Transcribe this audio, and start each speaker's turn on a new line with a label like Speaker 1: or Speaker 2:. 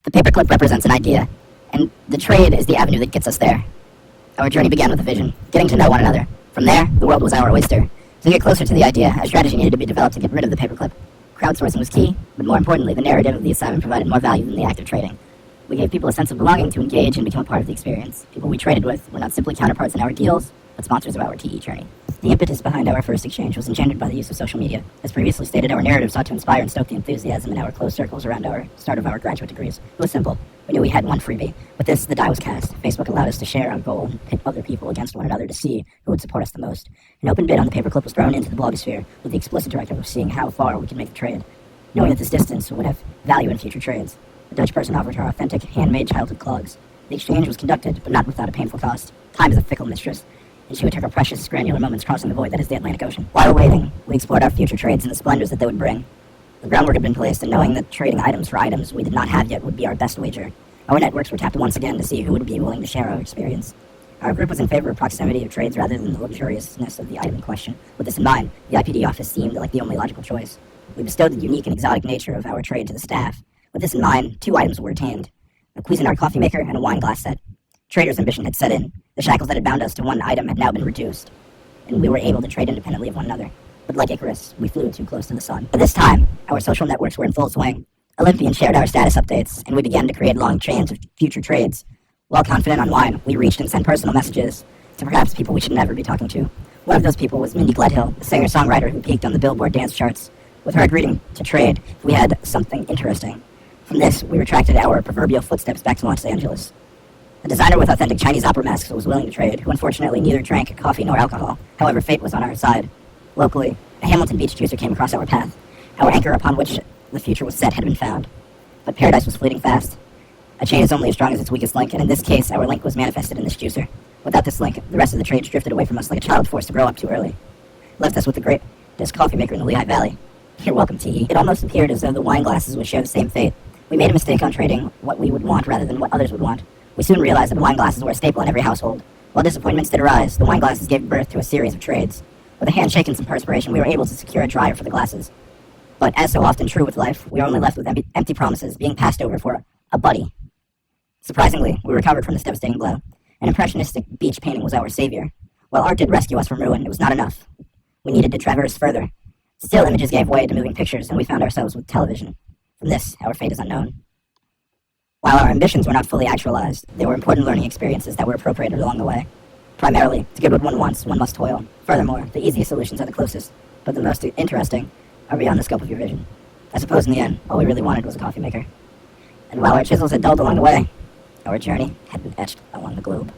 Speaker 1: The paperclip represents an idea, and the trade is the avenue that gets us there. Our journey began with a vision, getting to know one another. From there, the world was our oyster. To get closer to the idea, a strategy needed to be developed to get rid of the paperclip. Crowdsourcing was key, but more importantly, the narrative of the assignment provided more value than the act of trading. We gave people a sense of belonging to engage and become a part of the experience. People we traded with were not simply counterparts in our deals, but sponsors of our TE journey. The impetus behind our first exchange was engendered by the use of social media. As previously stated, our narrative sought to inspire and stoke the enthusiasm in our close circles around our start of our graduate degrees. It was simple. We knew we had one freebie. With this, the die was cast. Facebook allowed us to share our goal and pit other people against one another to see who would support us the most. An open bid on the paperclip was thrown into the blogosphere with the explicit directive of seeing how far we could make the trade, knowing that this distance would have value in future trades. The Dutch person offered her authentic, handmade childhood clogs. The exchange was conducted, but not without a painful cost. Time is a fickle mistress, and she would take her precious, granular moments crossing the void that is the Atlantic Ocean. While waiting, we explored our future trades and the splendors that they would bring. The groundwork had been placed, and knowing that trading items for items we did not have yet would be our best wager. Our networks were tapped once again to see who would be willing to share our experience. Our group was in favor of proximity of trades rather than the luxuriousness of the item in question. With this in mind, the IPD office seemed like the only logical choice. We bestowed the unique and exotic nature of our trade to the staff. With this in mind, 2 items were retained: a Cuisinart coffee maker and a wine glass set. Trader's ambition had set in. The shackles that had bound us to one item had now been reduced, and we were able to trade independently of one another. But like Icarus, we flew too close to the sun. At this time, our social networks were in full swing. Olympians shared our status updates, and we began to create long chains of future trades. While confident on wine, we reached and sent personal messages to perhaps people we should never be talking to. One of those people was Mindy Gledhill, the singer-songwriter who peaked on the Billboard dance charts. With her agreeing to trade, we had something interesting. From this, we retracted our proverbial footsteps back to Los Angeles. A designer with authentic Chinese opera masks was willing to trade, who unfortunately neither drank coffee nor alcohol. However, fate was on our side. Locally, a Hamilton Beach juicer came across our path. Our anchor upon which the future was set had been found. But paradise was fleeting fast. A chain is only as strong as its weakest link, and in this case, our link was manifested in this juicer. Without this link, the rest of the trades drifted away from us like a child forced to grow up too early. Left us with the greatest coffee maker in the Lehigh Valley. You're welcome, TE. It almost appeared as though the wine glasses would share the same fate. We made a mistake on trading what we would want rather than what others would want. We soon realized that wine glasses were a staple in every household. While disappointments did arise, the wine glasses gave birth to a series of trades. With a handshake and some perspiration, we were able to secure a dryer for the glasses. But as so often true with life, we were only left with empty promises being passed over for a buddy. Surprisingly, we recovered from this devastating blow. An impressionistic beach painting was our savior. While art did rescue us from ruin, it was not enough. We needed to traverse further. Still images gave way to moving pictures, and we found ourselves with television. From this, our fate is unknown. While our ambitions were not fully actualized, they were important learning experiences that were appropriated along the way. Primarily, to get what one wants, one must toil. Furthermore, the easiest solutions are the closest, but the most interesting are beyond the scope of your vision. I suppose in the end, all we really wanted was a coffee maker. And while our chisels had dulled along the way, our journey had been etched along the globe.